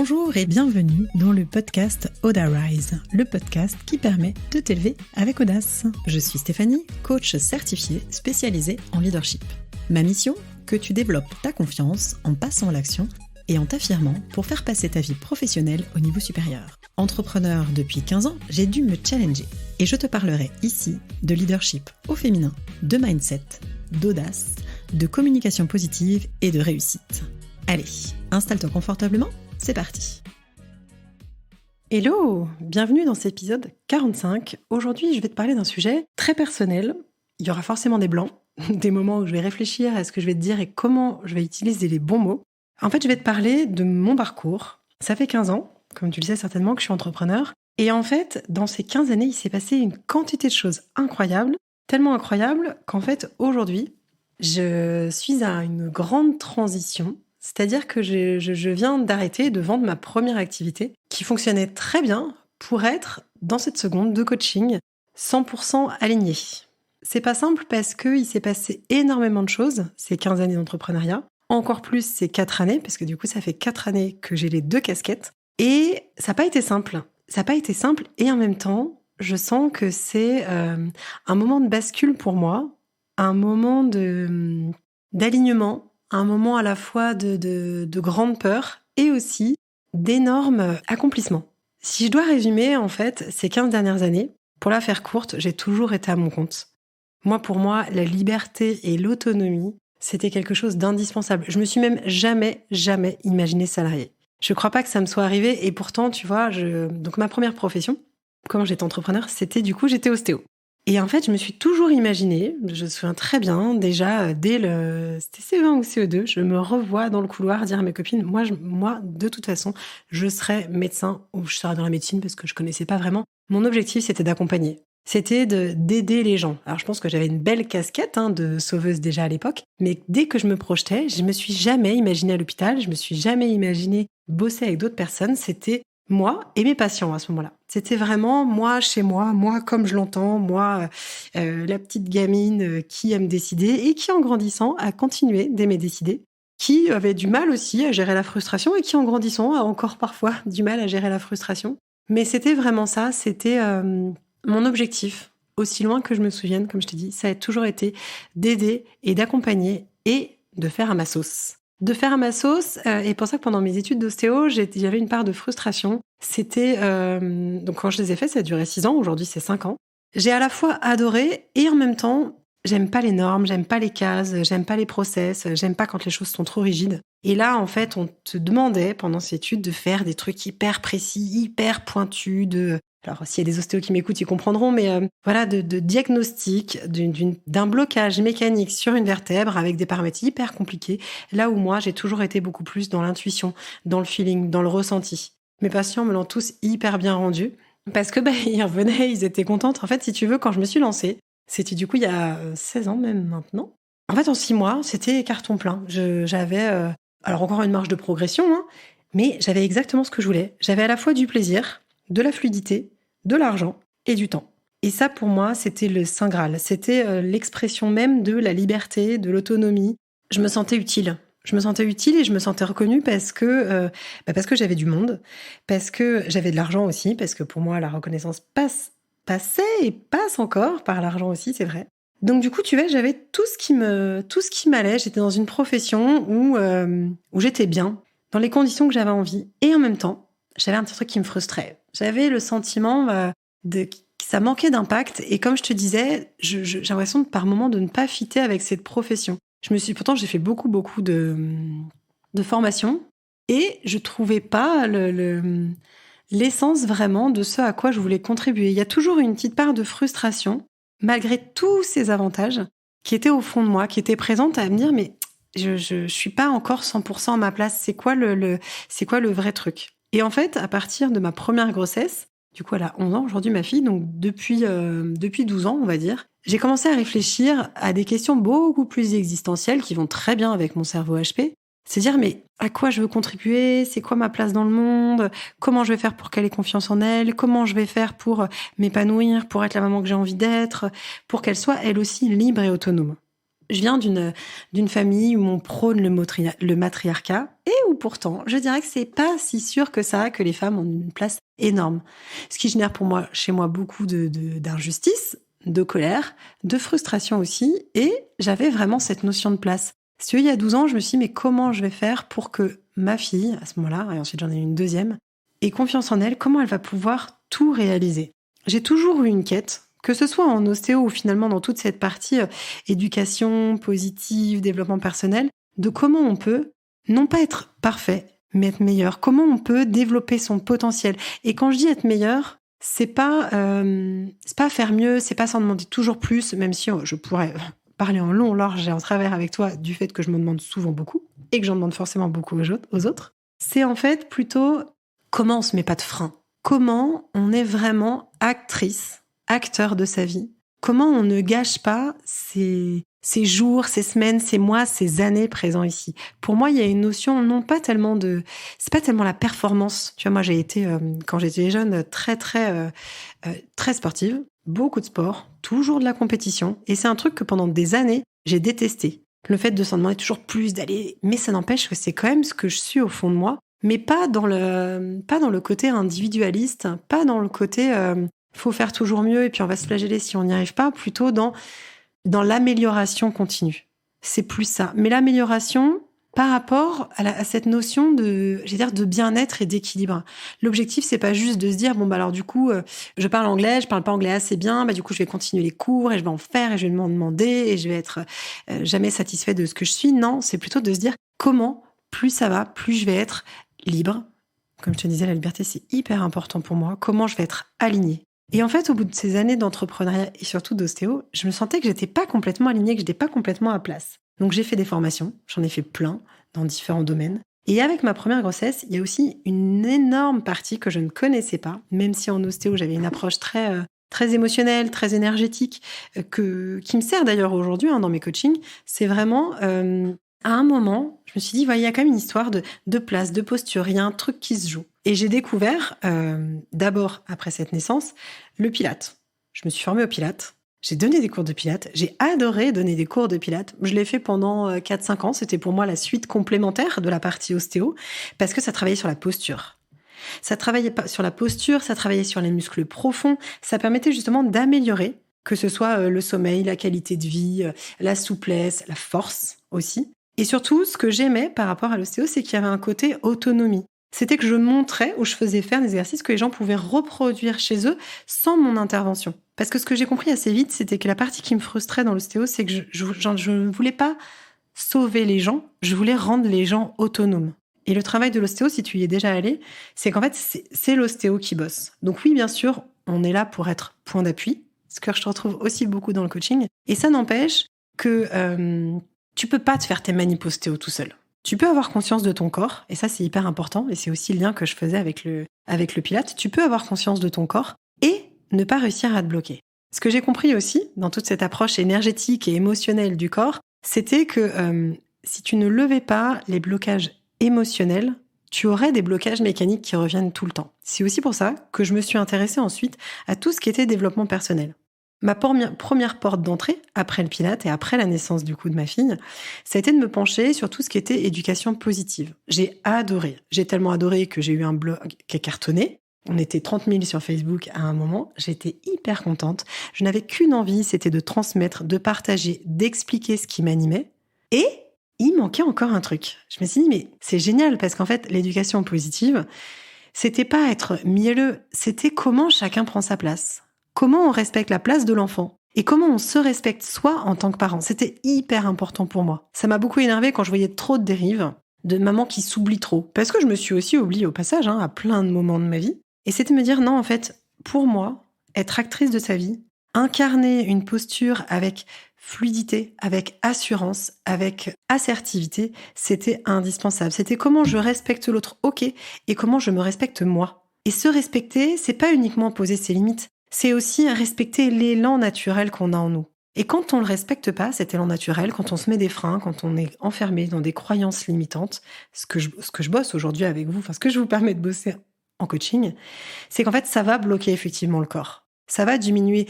Bonjour et bienvenue dans le podcast Audarise, le podcast qui permet de t'élever avec audace. Je suis Stéphanie, coach certifiée spécialisée en leadership. Ma mission, que tu développes ta confiance en passant à l'action et en t'affirmant pour faire passer ta vie professionnelle au niveau supérieur. Entrepreneur depuis 15 ans, j'ai dû me challenger et je te parlerai ici de leadership au féminin, de mindset, d'audace, de communication positive et de réussite. Allez, installe-toi confortablement, c'est parti. Hello, bienvenue dans cet épisode 45. Aujourd'hui, je vais te parler d'un sujet très personnel. Il y aura forcément des blancs, des moments où je vais réfléchir à ce que je vais te dire et comment je vais utiliser les bons mots. En fait, je vais te parler de mon parcours. Ça fait 15 ans, comme tu le sais certainement, que je suis entrepreneur. Et en fait, dans ces 15 années, il s'est passé une quantité de choses incroyables, tellement incroyables qu'en fait, aujourd'hui, je suis à une grande transition. C'est-à-dire que je viens d'arrêter de vendre ma première activité qui fonctionnait très bien pour être dans cette seconde de coaching 100% alignée. C'est pas simple parce qu'il s'est passé énormément de choses ces 15 années d'entrepreneuriat. Encore plus ces 4 années, parce que du coup, ça fait 4 années que j'ai les 2 casquettes. Et ça n'a pas été simple. Ça n'a pas été simple. Et en même temps, je sens que c'est un moment de bascule pour moi, un moment d'alignement, un moment à la fois de grande peur et aussi d'énormes accomplissements. Si je dois résumer, en fait, ces 15 dernières années, pour la faire courte, j'ai toujours été à mon compte. Pour moi, la liberté et l'autonomie, c'était quelque chose d'indispensable. Je me suis même jamais imaginé salarié. Je crois pas que ça me soit arrivé et pourtant, tu vois, donc ma première profession, quand j'étais entrepreneur, j'étais ostéo. Et en fait, je me suis toujours imaginée, je me souviens très bien, déjà, c'était CE1 ou CE2, je me revois dans le couloir dire à mes copines, moi, de toute façon, je serai médecin ou je serai dans la médecine parce que je connaissais pas vraiment. Mon objectif, c'était d'accompagner. C'était d'aider les gens. Alors, je pense que j'avais une belle casquette de sauveuse déjà à l'époque, mais dès que je me projetais, je me suis jamais imaginée à l'hôpital, je me suis jamais imaginée bosser avec d'autres personnes. C'était moi et mes patients à ce moment-là. C'était vraiment moi chez moi comme je l'entends, moi, la petite gamine qui aime décider et qui, en grandissant, a continué d'aimer décider, qui avait du mal aussi à gérer la frustration et qui, en grandissant, a encore parfois du mal à gérer la frustration. Mais c'était vraiment ça, c'était mon objectif, aussi loin que je me souvienne, comme je t'ai dit, ça a toujours été d'aider et d'accompagner et de faire à ma sauce. Et pour ça que pendant mes études d'ostéo, j'avais une part de frustration. C'était, donc quand je les ai fait, ça a duré 6 ans, aujourd'hui c'est 5 ans. J'ai à la fois adoré et en même temps, j'aime pas les normes, j'aime pas les cases, j'aime pas les process, j'aime pas quand les choses sont trop rigides. Et là, en fait, on te demandait pendant ces études de faire des trucs hyper précis, hyper pointus, alors, s'il y a des ostéos qui m'écoutent, ils comprendront, mais de diagnostic d'un blocage mécanique sur une vertèbre avec des paramètres hyper compliqués, là où moi, j'ai toujours été beaucoup plus dans l'intuition, dans le feeling, dans le ressenti. Mes patients me l'ont tous hyper bien rendu parce que ils revenaient, ils étaient contentes. En fait, si tu veux, quand je me suis lancée, c'était du coup il y a 16 ans même maintenant. En fait, en 6 mois, c'était carton plein. J'avais alors encore une marge de progression, mais j'avais exactement ce que je voulais. J'avais à la fois du plaisir, de la fluidité, de l'argent et du temps. Et ça, pour moi, c'était le Saint Graal. C'était l'expression même de la liberté, de l'autonomie. Je me sentais utile. Et je me sentais reconnue parce que j'avais du monde, parce que j'avais de l'argent aussi, parce que pour moi, la reconnaissance passait et passe encore par l'argent aussi, c'est vrai. Donc du coup, tu vois, j'avais tout ce qui m'allait. J'étais dans une profession où j'étais bien, dans les conditions que j'avais envie. Et en même temps, j'avais un petit truc qui me frustrait. J'avais le sentiment que ça manquait d'impact. Et comme je te disais, j'ai l'impression par moment de ne pas fitter avec cette profession. Pourtant, j'ai fait beaucoup de formations et je trouvais pas l'essence vraiment de ce à quoi je voulais contribuer. Il y a toujours une petite part de frustration, malgré tous ces avantages qui étaient au fond de moi, qui étaient présentes à me dire, mais je suis pas encore 100% à ma place. C'est quoi c'est quoi le vrai truc? Et en fait, à partir de ma première grossesse, du coup, elle a 11 ans aujourd'hui, ma fille, donc depuis 12 ans, on va dire, j'ai commencé à réfléchir à des questions beaucoup plus existentielles qui vont très bien avec mon cerveau HP. C'est dire, mais à quoi je veux contribuer? C'est quoi ma place dans le monde? Comment je vais faire pour qu'elle ait confiance en elle? Comment je vais faire pour m'épanouir, pour être la maman que j'ai envie d'être, pour qu'elle soit elle aussi libre et autonome? Je viens d'une famille où on prône le matriarcat et où pourtant, je dirais que c'est pas si sûr que ça, que les femmes ont une place énorme. Ce qui génère pour moi, chez moi, beaucoup d'injustice, de colère, de frustration aussi. Et j'avais vraiment cette notion de place. Parce qu'il y a 12 ans, je me suis dit, mais comment je vais faire pour que ma fille, à ce moment-là, et ensuite j'en ai eu une deuxième, ait confiance en elle, comment elle va pouvoir tout réaliser? J'ai toujours eu une quête, que ce soit en ostéo ou finalement dans toute cette partie éducation positive, développement personnel, de comment on peut non pas être parfait, mais être meilleur. Comment on peut développer son potentiel. Et quand je dis être meilleur, c'est pas faire mieux, c'est pas s'en demander toujours plus, même si je pourrais parler en long, en large et en travers avec toi du fait que je me demande souvent beaucoup et que j'en demande forcément beaucoup aux autres. C'est en fait plutôt comment on se met pas de frein. Comment on est vraiment acteur de sa vie. Comment on ne gâche pas ces jours, ces semaines, ces mois, ces années présents ici. Pour moi, il y a une notion c'est pas tellement la performance. Tu vois, moi, j'ai été, quand j'étais jeune, très sportive. Beaucoup de sport, toujours de la compétition. Et c'est un truc que pendant des années, j'ai détesté. Le fait de s'en demander toujours plus, d'aller, mais ça n'empêche que c'est quand même ce que je suis au fond de moi. Mais pas dans le côté individualiste, pas dans le côté faut faire toujours mieux et puis on va se flageller si on n'y arrive pas, plutôt dans l'amélioration continue. C'est plus ça. Mais l'amélioration par rapport à cette notion de bien-être et d'équilibre. L'objectif, c'est pas juste de se dire, alors du coup, je parle anglais, je parle pas anglais assez bien, du coup, je vais continuer les cours et je vais en faire et je vais m'en demander et je vais être jamais satisfait de ce que je suis. Non, c'est plutôt de se dire comment, plus ça va, plus je vais être libre. Comme je te disais, la liberté, c'est hyper important pour moi. Comment je vais être alignée. Et en fait, au bout de ces années d'entrepreneuriat et surtout d'ostéo, je me sentais que j'étais pas complètement alignée, que j'étais pas complètement à place. Donc j'ai fait des formations, j'en ai fait plein dans différents domaines. Et avec ma première grossesse, il y a aussi une énorme partie que je ne connaissais pas, même si en ostéo j'avais une approche très émotionnelle, très énergétique, qui me sert d'ailleurs aujourd'hui dans mes coachings. C'est vraiment à un moment, je me suis dit, il y a quand même une histoire de place, de posture, il y a un truc qui se joue. Et j'ai découvert, d'abord après cette naissance, le Pilates. Je me suis formée au Pilates. J'ai donné des cours de Pilates. J'ai adoré donner des cours de Pilates. Je l'ai fait pendant 4-5 ans. C'était pour moi la suite complémentaire de la partie ostéo parce que ça travaillait sur la posture. Ça travaillait pas sur la posture, ça travaillait sur les muscles profonds. Ça permettait justement d'améliorer, que ce soit le sommeil, la qualité de vie, la souplesse, la force aussi. Et surtout, ce que j'aimais par rapport à l'ostéo, c'est qu'il y avait un côté autonomie. C'était que je montrais ou je faisais faire des exercices que les gens pouvaient reproduire chez eux sans mon intervention. Parce que ce que j'ai compris assez vite, c'était que la partie qui me frustrait dans l'ostéo, c'est que je ne voulais pas sauver les gens, je voulais rendre les gens autonomes. Et le travail de l'ostéo, si tu y es déjà allé, c'est qu'en fait, c'est l'ostéo qui bosse. Donc oui, bien sûr, on est là pour être point d'appui, ce que je retrouve aussi beaucoup dans le coaching. Et ça n'empêche que tu peux pas te faire tes manip ostéo tout seul. Tu peux avoir conscience de ton corps, et ça c'est hyper important, et c'est aussi le lien que je faisais avec le Pilates. Tu peux avoir conscience de ton corps et ne pas réussir à te bloquer. Ce que j'ai compris aussi, dans toute cette approche énergétique et émotionnelle du corps, c'était que si tu ne levais pas les blocages émotionnels, tu aurais des blocages mécaniques qui reviennent tout le temps. C'est aussi pour ça que je me suis intéressée ensuite à tout ce qui était développement personnel. Ma première porte d'entrée, après le Pilates et après la naissance du coup de ma fille, ça a été de me pencher sur tout ce qui était éducation positive. J'ai adoré. J'ai tellement adoré que j'ai eu un blog qui a cartonné. On était 30 000 sur Facebook à un moment. J'étais hyper contente. Je n'avais qu'une envie, c'était de transmettre, de partager, d'expliquer ce qui m'animait. Et il manquait encore un truc. Je me suis dit, mais c'est génial parce qu'en fait, l'éducation positive, c'était pas être mielleux, c'était comment chacun prend sa place. Comment on respecte la place de l'enfant et comment on se respecte soi en tant que parent. C'était hyper important pour moi. Ça m'a beaucoup énervée quand je voyais trop de dérives, de maman qui s'oublie trop. Parce que je me suis aussi oubliée au passage, à plein de moments de ma vie. Et c'était me dire, non, en fait, pour moi, être actrice de sa vie, incarner une posture avec fluidité, avec assurance, avec assertivité, c'était indispensable. C'était comment je respecte l'autre, ok, et comment je me respecte moi. Et se respecter, c'est pas uniquement poser ses limites, c'est aussi respecter l'élan naturel qu'on a en nous. Et quand on le respecte pas, cet élan naturel, quand on se met des freins, quand on est enfermé dans des croyances limitantes, ce que je bosse aujourd'hui avec vous, ce que je vous permets de bosser en coaching, c'est qu'en fait, ça va bloquer effectivement le corps. Ça va diminuer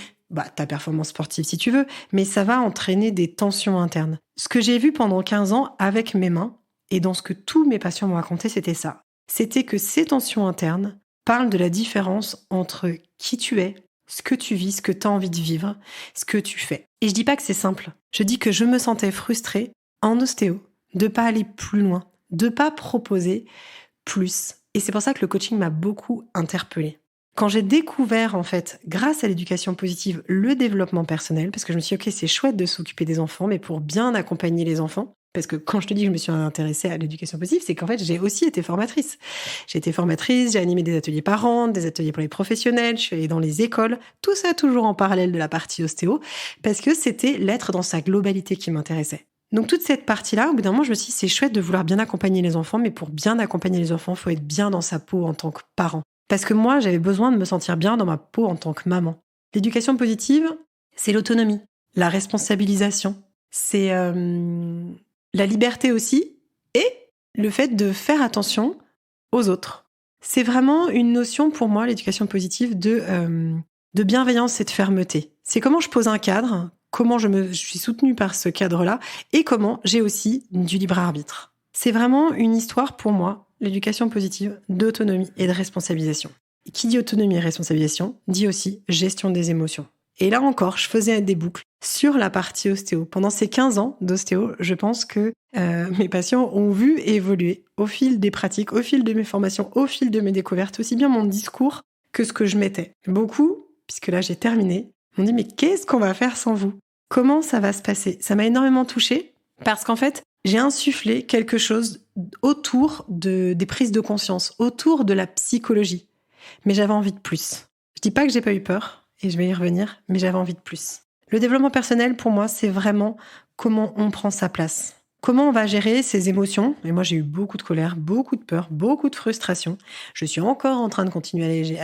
ta performance sportive si tu veux, mais ça va entraîner des tensions internes. Ce que j'ai vu pendant 15 ans avec mes mains, et dans ce que tous mes patients m'ont raconté, c'était ça. C'était que ces tensions internes parlent de la différence entre qui tu es, ce que tu vis, ce que tu as envie de vivre, ce que tu fais. Et je dis pas que c'est simple. Je dis que je me sentais frustrée en ostéo de pas aller plus loin, de pas proposer plus. Et c'est pour ça que le coaching m'a beaucoup interpellée. Quand j'ai découvert, en fait, grâce à l'éducation positive, le développement personnel, parce que je me suis dit, ok, c'est chouette de s'occuper des enfants, mais pour bien accompagner les enfants, parce que quand je te dis que je me suis intéressée à l'éducation positive, c'est qu'en fait, j'ai aussi été formatrice. J'ai été formatrice, j'ai animé des ateliers parents, des ateliers pour les professionnels, je suis allée dans les écoles, tout ça toujours en parallèle de la partie ostéo, parce que c'était l'être dans sa globalité qui m'intéressait. Donc toute cette partie-là, au bout d'un moment, je me suis dit, c'est chouette de vouloir bien accompagner les enfants, mais pour bien accompagner les enfants, il faut être bien dans sa peau en tant que parent. Parce que moi, j'avais besoin de me sentir bien dans ma peau en tant que maman. L'éducation positive, c'est l'autonomie, la responsabilisation, c'est la liberté aussi, et le fait de faire attention aux autres. C'est vraiment une notion pour moi, l'éducation positive, de bienveillance et de fermeté. C'est comment je pose un cadre, comment je suis soutenue par ce cadre-là, et comment j'ai aussi du libre arbitre. C'est vraiment une histoire pour moi, l'éducation positive, d'autonomie et de responsabilisation. Et qui dit autonomie et responsabilisation, dit aussi gestion des émotions. Et là encore, je faisais des boucles sur la partie ostéo. Pendant ces 15 ans d'ostéo, je pense que mes patients ont vu évoluer au fil des pratiques, au fil de mes formations, au fil de mes découvertes, aussi bien mon discours que ce que je mettais. Beaucoup, puisque là j'ai terminé, m'ont dit « mais qu'est-ce qu'on va faire sans vous ? Comment ça va se passer ?» Ça m'a énormément touchée parce qu'en fait, j'ai insufflé quelque chose autour des prises de conscience, autour de la psychologie. Mais j'avais envie de plus. Je dis pas que j'ai pas eu peur, et je vais y revenir, mais j'avais envie de plus. Le développement personnel, pour moi, c'est vraiment comment on prend sa place. Comment on va gérer ses émotions. Et moi, j'ai eu beaucoup de colère, beaucoup de peur, beaucoup de frustration. Je suis encore en train de continuer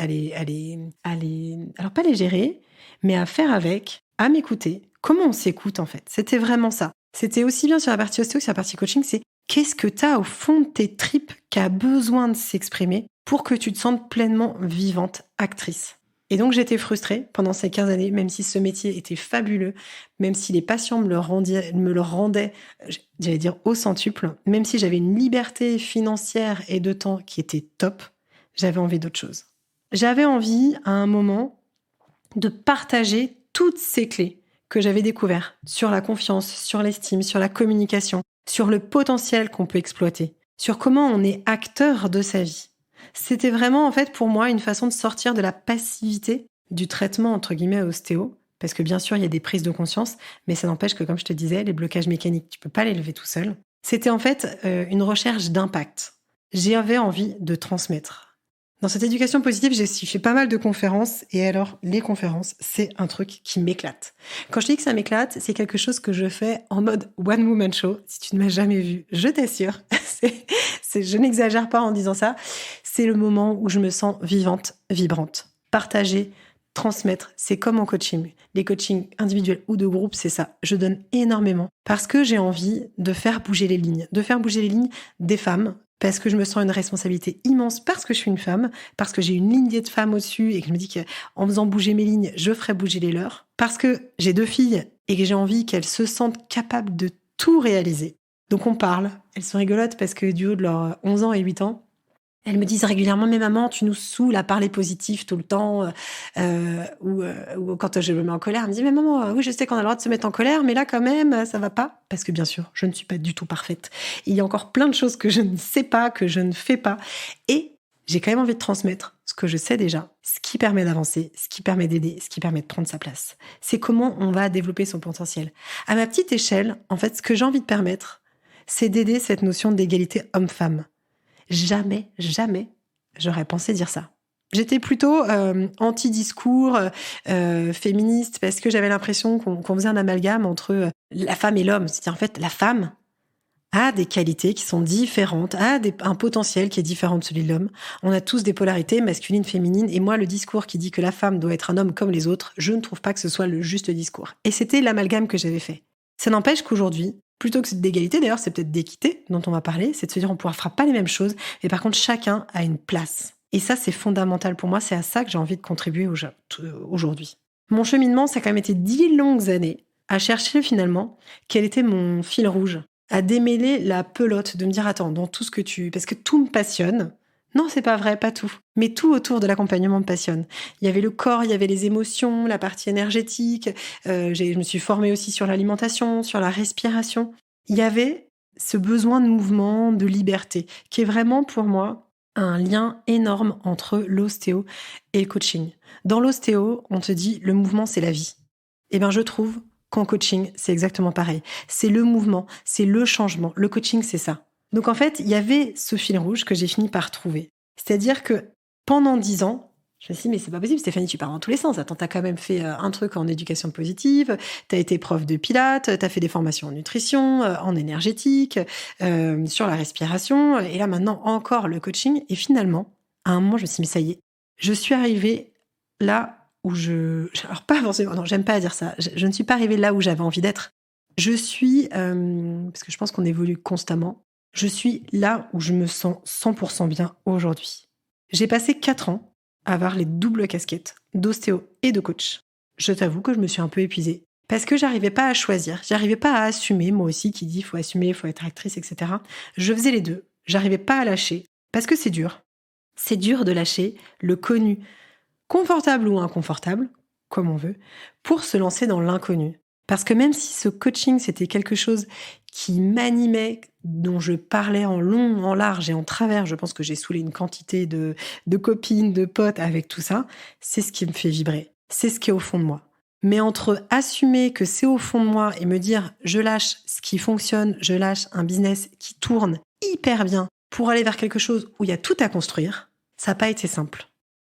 alors pas les gérer, mais à faire avec, à m'écouter. Comment on s'écoute, en fait? C'était vraiment ça. C'était aussi bien sur la partie ostéo que sur la partie coaching, c'est qu'est-ce que tu as au fond de tes tripes qui a besoin de s'exprimer pour que tu te sentes pleinement vivante, actrice. Et donc, j'étais frustrée pendant ces 15 années, même si ce métier était fabuleux, même si les patients me le rendaient, j'allais dire au centuple, même si j'avais une liberté financière et de temps qui était top, j'avais envie d'autre chose. J'avais envie, à un moment, de partager toutes ces clés que j'avais découvertes sur la confiance, sur l'estime, sur la communication, sur le potentiel qu'on peut exploiter, sur comment on est acteur de sa vie. C'était vraiment, en fait, pour moi, une façon de sortir de la passivité du traitement, entre guillemets, ostéo. Parce que bien sûr, il y a des prises de conscience, mais ça n'empêche que, comme je te disais, les blocages mécaniques, tu peux pas les lever tout seul. C'était en fait une recherche d'impact. J'avais envie de transmettre. Dans cette éducation positive, j'ai fait pas mal de conférences. Et alors, les conférences, c'est un truc qui m'éclate. Quand je dis que ça m'éclate, c'est quelque chose que je fais en mode one-woman show. Si tu ne m'as jamais vu, je t'assure, je n'exagère pas en disant ça. C'est le moment où je me sens vivante, vibrante. Partager, transmettre, c'est comme en coaching. Les coachings individuels ou de groupe, c'est ça. Je donne énormément parce que j'ai envie de faire bouger les lignes. De faire bouger les lignes des femmes, parce que je me sens une responsabilité immense, parce que je suis une femme, parce que j'ai une lignée de femmes au-dessus et que je me dis qu'en faisant bouger mes lignes, je ferai bouger les leurs. Parce que j'ai 2 filles et que j'ai envie qu'elles se sentent capables de tout réaliser. Donc on parle. Elles sont rigolotes parce que du haut de leurs 11 ans et 8 ans, elles me disent régulièrement « Mais maman, tu nous saoules à parler positif tout le temps. » Ou quand je me mets en colère, elle me dit « Mais maman, oui, je sais qu'on a le droit de se mettre en colère, mais là, quand même, ça va pas. » Parce que bien sûr, je ne suis pas du tout parfaite. Il y a encore plein de choses que je ne sais pas, que je ne fais pas. Et j'ai quand même envie de transmettre ce que je sais déjà, ce qui permet d'avancer, ce qui permet d'aider, ce qui permet de prendre sa place. C'est comment on va développer son potentiel. À ma petite échelle, en fait, ce que j'ai envie de permettre, c'est d'aider cette notion d'égalité homme-femme. Jamais j'aurais pensé dire ça. J'étais plutôt anti-discours féministe parce que j'avais l'impression qu'on faisait un amalgame entre la femme et l'homme. C'est-à-dire, en fait, la femme a des qualités qui sont différentes, a un potentiel qui est différent de celui de l'homme. On a tous des polarités masculines, féminines. Et moi, le discours qui dit que la femme doit être un homme comme les autres, je ne trouve pas que ce soit le juste discours. Et c'était l'amalgame que j'avais fait. Ça n'empêche qu'aujourd'hui, plutôt que d'égalité, d'ailleurs, c'est peut-être d'équité dont on va parler, c'est de se dire on ne fera pas les mêmes choses, mais par contre, chacun a une place. Et ça, c'est fondamental pour moi, c'est à ça que j'ai envie de contribuer aujourd'hui. Mon cheminement, ça a quand même été 10 longues années à chercher finalement quel était mon fil rouge, à démêler la pelote, de me dire attends, dans tout ce que tu... Parce que tout me passionne. Non, c'est pas vrai, pas tout. Mais tout autour de l'accompagnement me passionne. Il y avait le corps, il y avait les émotions, la partie énergétique. Je me suis formée aussi sur l'alimentation, sur la respiration. Il y avait ce besoin de mouvement, de liberté, qui est vraiment pour moi un lien énorme entre l'ostéo et le coaching. Dans l'ostéo, on te dit le mouvement, c'est la vie. Eh bien, je trouve qu'en coaching, c'est exactement pareil. C'est le mouvement, c'est le changement. Le coaching, c'est ça. Donc en fait, il y avait ce fil rouge que j'ai fini par trouver. C'est-à-dire que pendant 10 ans, je me suis dit, mais c'est pas possible, Stéphanie, tu pars dans tous les sens. Attends, t'as quand même fait un truc en éducation positive, t'as été prof de pilates, t'as fait des formations en nutrition, en énergétique, sur la respiration, et là maintenant encore le coaching. Et finalement, à un moment, je me suis dit, mais ça y est, je suis arrivée là où alors pas forcément, non, j'aime pas dire ça, je ne suis pas arrivée là où j'avais envie d'être. Je suis, parce que je pense qu'on évolue constamment, je suis là où je me sens 100% bien aujourd'hui. J'ai passé 4 ans à avoir les doubles casquettes d'ostéo et de coach. Je t'avoue que je me suis un peu épuisée parce que j'arrivais pas à choisir, j'arrivais pas à assumer, moi aussi qui dit faut assumer, faut être actrice, etc. Je faisais les deux, j'arrivais pas à lâcher parce que c'est dur. C'est dur de lâcher le connu, confortable ou inconfortable, comme on veut, pour se lancer dans l'inconnu. Parce que même si ce coaching, c'était quelque chose qui m'animait, dont je parlais en long, en large et en travers, je pense que j'ai saoulé une quantité de copines, de potes avec tout ça, c'est ce qui me fait vibrer. C'est ce qui est au fond de moi. Mais entre assumer que c'est au fond de moi et me dire je lâche ce qui fonctionne, je lâche un business qui tourne hyper bien pour aller vers quelque chose où il y a tout à construire, ça n'a pas été simple.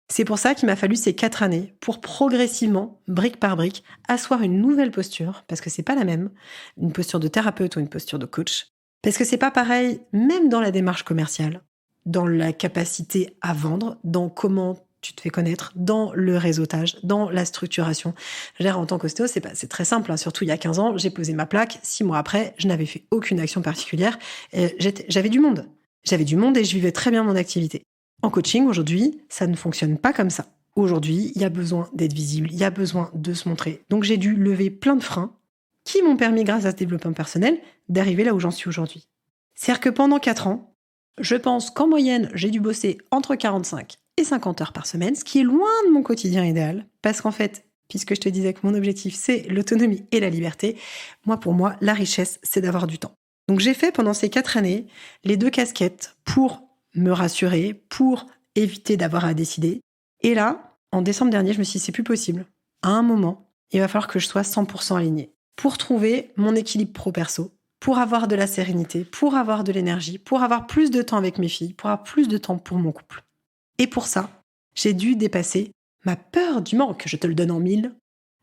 C'est pour ça qu'il m'a fallu ces 4 années pour progressivement, brique par brique, asseoir une nouvelle posture, parce que c'est pas la même, une posture de thérapeute ou une posture de coach, parce que c'est pas pareil, même dans la démarche commerciale, dans la capacité à vendre, dans comment tu te fais connaître, dans le réseautage, dans la structuration. En tant qu'ostéo, c'est très simple, hein. Surtout il y a 15 ans, j'ai posé ma plaque, 6 mois après, je n'avais fait aucune action particulière, j'avais du monde. J'avais du monde et je vivais très bien mon activité. En coaching, aujourd'hui, ça ne fonctionne pas comme ça. Aujourd'hui, il y a besoin d'être visible, il y a besoin de se montrer. Donc j'ai dû lever plein de freins qui m'ont permis, grâce à ce développement personnel, d'arriver là où j'en suis aujourd'hui. C'est-à-dire que pendant 4 ans, je pense qu'en moyenne, j'ai dû bosser entre 45 et 50 heures par semaine, ce qui est loin de mon quotidien idéal. Parce qu'en fait, puisque je te disais que mon objectif, c'est l'autonomie et la liberté, pour moi, la richesse, c'est d'avoir du temps. Donc j'ai fait pendant ces 4 années les 2 casquettes pour me rassurer, pour éviter d'avoir à décider. Et là, en décembre dernier, je me suis dit, c'est plus possible. À un moment, il va falloir que je sois 100% alignée pour trouver mon équilibre pro-perso, pour avoir de la sérénité, pour avoir de l'énergie, pour avoir plus de temps avec mes filles, pour avoir plus de temps pour mon couple. Et pour ça, j'ai dû dépasser ma peur du manque, je te le donne en 1000,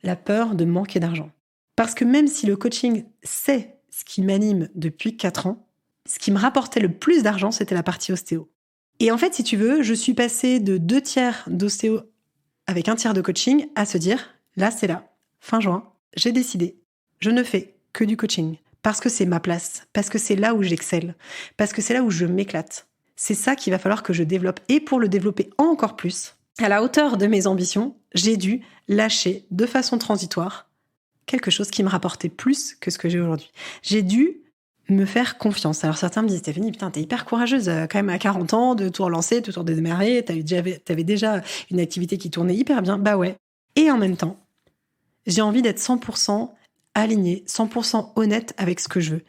la peur de manquer d'argent. Parce que même si le coaching, c'est ce qui m'anime depuis 4 ans, ce qui me rapportait le plus d'argent, c'était la partie ostéo. Et en fait, si tu veux, je suis passée de 2 tiers d'ostéo avec 1 tiers de coaching à se dire, là, c'est là, fin juin, j'ai décidé, je ne fais que du coaching. Parce que c'est ma place, parce que c'est là où j'excelle, parce que c'est là où je m'éclate. C'est ça qu'il va falloir que je développe. Et pour le développer encore plus, à la hauteur de mes ambitions, j'ai dû lâcher de façon transitoire quelque chose qui me rapportait plus que ce que j'ai aujourd'hui. J'ai dû me faire confiance. Alors certains me disent, Stéphanie, putain, t'es hyper courageuse quand même à 40 ans de tout relancer, de tout redémarrer, t'avais déjà une activité qui tournait hyper bien. Bah ouais. Et en même temps, j'ai envie d'être 100% alignée, 100% honnête avec ce que je veux.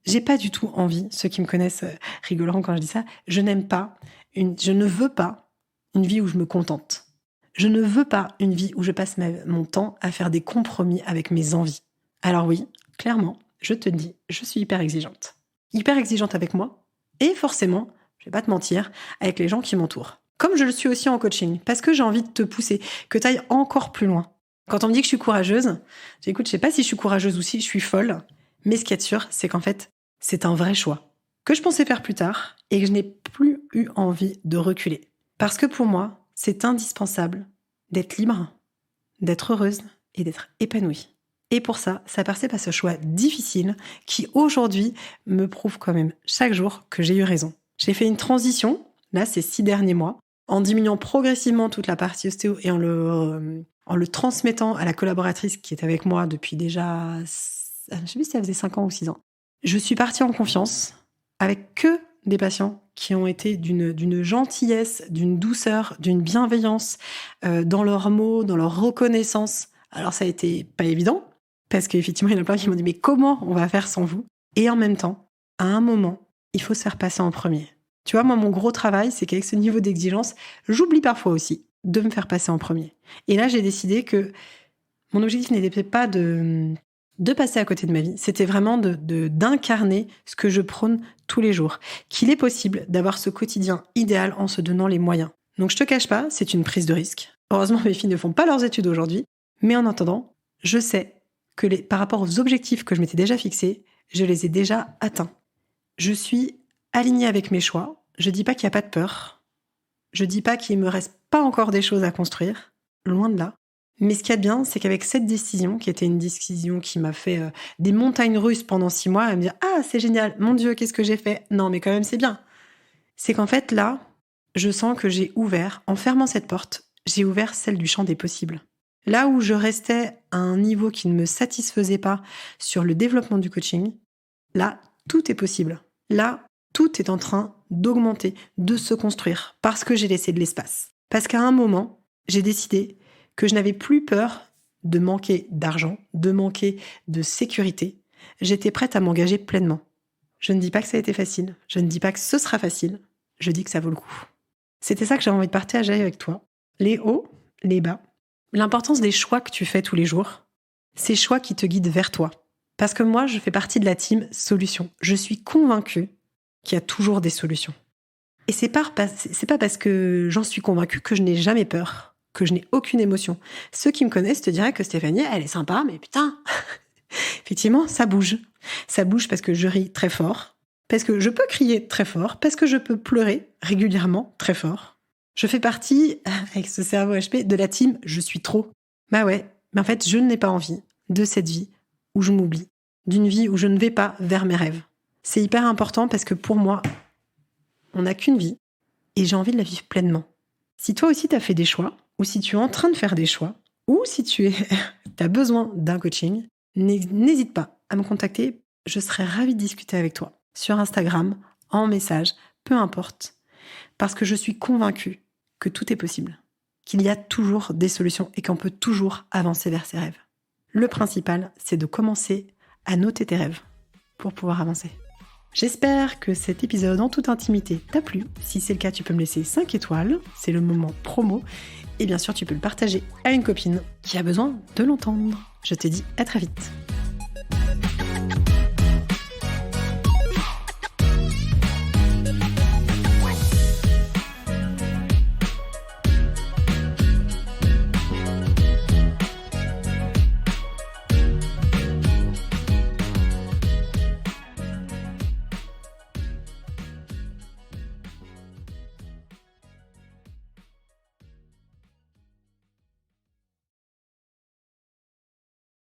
J'ai pas du tout envie, ceux qui me connaissent rigoleront quand je dis ça, je ne veux pas une vie où je me contente. Je ne veux pas une vie où je passe mon temps à faire des compromis avec mes envies. Alors oui, clairement, je te dis, je suis hyper exigeante. Hyper exigeante avec moi et forcément, je vais pas te mentir, avec les gens qui m'entourent. Comme je le suis aussi en coaching, parce que j'ai envie de te pousser, que tu ailles encore plus loin. Quand on me dit que je suis courageuse, j'écoute, je sais pas si je suis courageuse ou si je suis folle, mais ce qui est sûr, c'est qu'en fait, c'est un vrai choix que je pensais faire plus tard et que je n'ai plus eu envie de reculer. Parce que pour moi, c'est indispensable d'être libre, d'être heureuse et d'être épanouie. Et pour ça, ça passait par ce choix difficile qui aujourd'hui me prouve quand même chaque jour que j'ai eu raison. J'ai fait une transition, là ces 6 derniers mois, en diminuant progressivement toute la partie ostéo et en le en le transmettant à la collaboratrice qui est avec moi depuis déjà, je sais plus si ça faisait 5 ans ou 6 ans. Je suis partie en confiance avec que des patients qui ont été d'une gentillesse, d'une douceur, d'une bienveillance dans leurs mots, dans leur reconnaissance. Alors ça a été pas évident, parce qu'effectivement, il y en a plein qui m'ont dit « mais comment on va faire sans vous ?» Et en même temps, à un moment, il faut se faire passer en premier. Tu vois, moi, mon gros travail, c'est qu'avec ce niveau d'exigence, j'oublie parfois aussi de me faire passer en premier. Et là, j'ai décidé que mon objectif n'était pas de passer à côté de ma vie. C'était vraiment d'incarner ce que je prône tous les jours. Qu'il est possible d'avoir ce quotidien idéal en se donnant les moyens. Donc, je te cache pas, c'est une prise de risque. Heureusement, mes filles ne font pas leurs études aujourd'hui. Mais en attendant, je sais que par rapport aux objectifs que je m'étais déjà fixés, je les ai déjà atteints. Je suis alignée avec mes choix. Je dis pas qu'il n'y a pas de peur. Je dis pas qu'il me reste pas encore des choses à construire. Loin de là. Mais ce qu'il y a de bien, c'est qu'avec cette décision, qui était une décision qui m'a fait des montagnes russes pendant 6 mois, à me dire « Ah, c'est génial, mon Dieu, qu'est-ce que j'ai fait ?» Non, mais quand même, c'est bien. C'est qu'en fait, là, je sens que j'ai ouvert, en fermant cette porte, j'ai ouvert celle du champ des possibles. Là où je restais à un niveau qui ne me satisfaisait pas sur le développement du coaching, là, tout est possible. Là, tout est en train d'augmenter, de se construire, parce que j'ai laissé de l'espace. Parce qu'à un moment, j'ai décidé que je n'avais plus peur de manquer d'argent, de manquer de sécurité. J'étais prête à m'engager pleinement. Je ne dis pas que ça a été facile, je ne dis pas que ce sera facile, je dis que ça vaut le coup. C'était ça que j'avais envie de partager avec toi. Les hauts, les bas. L'importance des choix que tu fais tous les jours, ces choix qui te guident vers toi. Parce que moi, je fais partie de la team solutions. Je suis convaincue qu'il y a toujours des solutions. Et c'est pas parce que j'en suis convaincue que je n'ai jamais peur, que je n'ai aucune émotion. Ceux qui me connaissent te diraient que Stéphanie, elle est sympa, mais putain, effectivement, ça bouge. Ça bouge parce que je ris très fort, parce que je peux crier très fort, parce que je peux pleurer régulièrement très fort. Je fais partie, avec ce cerveau HP, de la team « je suis trop ». Bah ouais, mais en fait, je n'ai pas envie de cette vie où je m'oublie, d'une vie où je ne vais pas vers mes rêves. C'est hyper important parce que pour moi, on n'a qu'une vie et j'ai envie de la vivre pleinement. Si toi aussi tu as fait des choix, ou si tu es en train de faire des choix, ou si tu as besoin d'un coaching, n'hésite pas à me contacter. Je serai ravie de discuter avec toi sur Instagram, en message, peu importe. Parce que je suis convaincue que tout est possible, qu'il y a toujours des solutions et qu'on peut toujours avancer vers ses rêves. Le principal, c'est de commencer à noter tes rêves pour pouvoir avancer. J'espère que cet épisode en toute intimité t'a plu. Si c'est le cas, tu peux me laisser 5 étoiles, c'est le moment promo. Et bien sûr, tu peux le partager à une copine qui a besoin de l'entendre. Je te dis à très vite.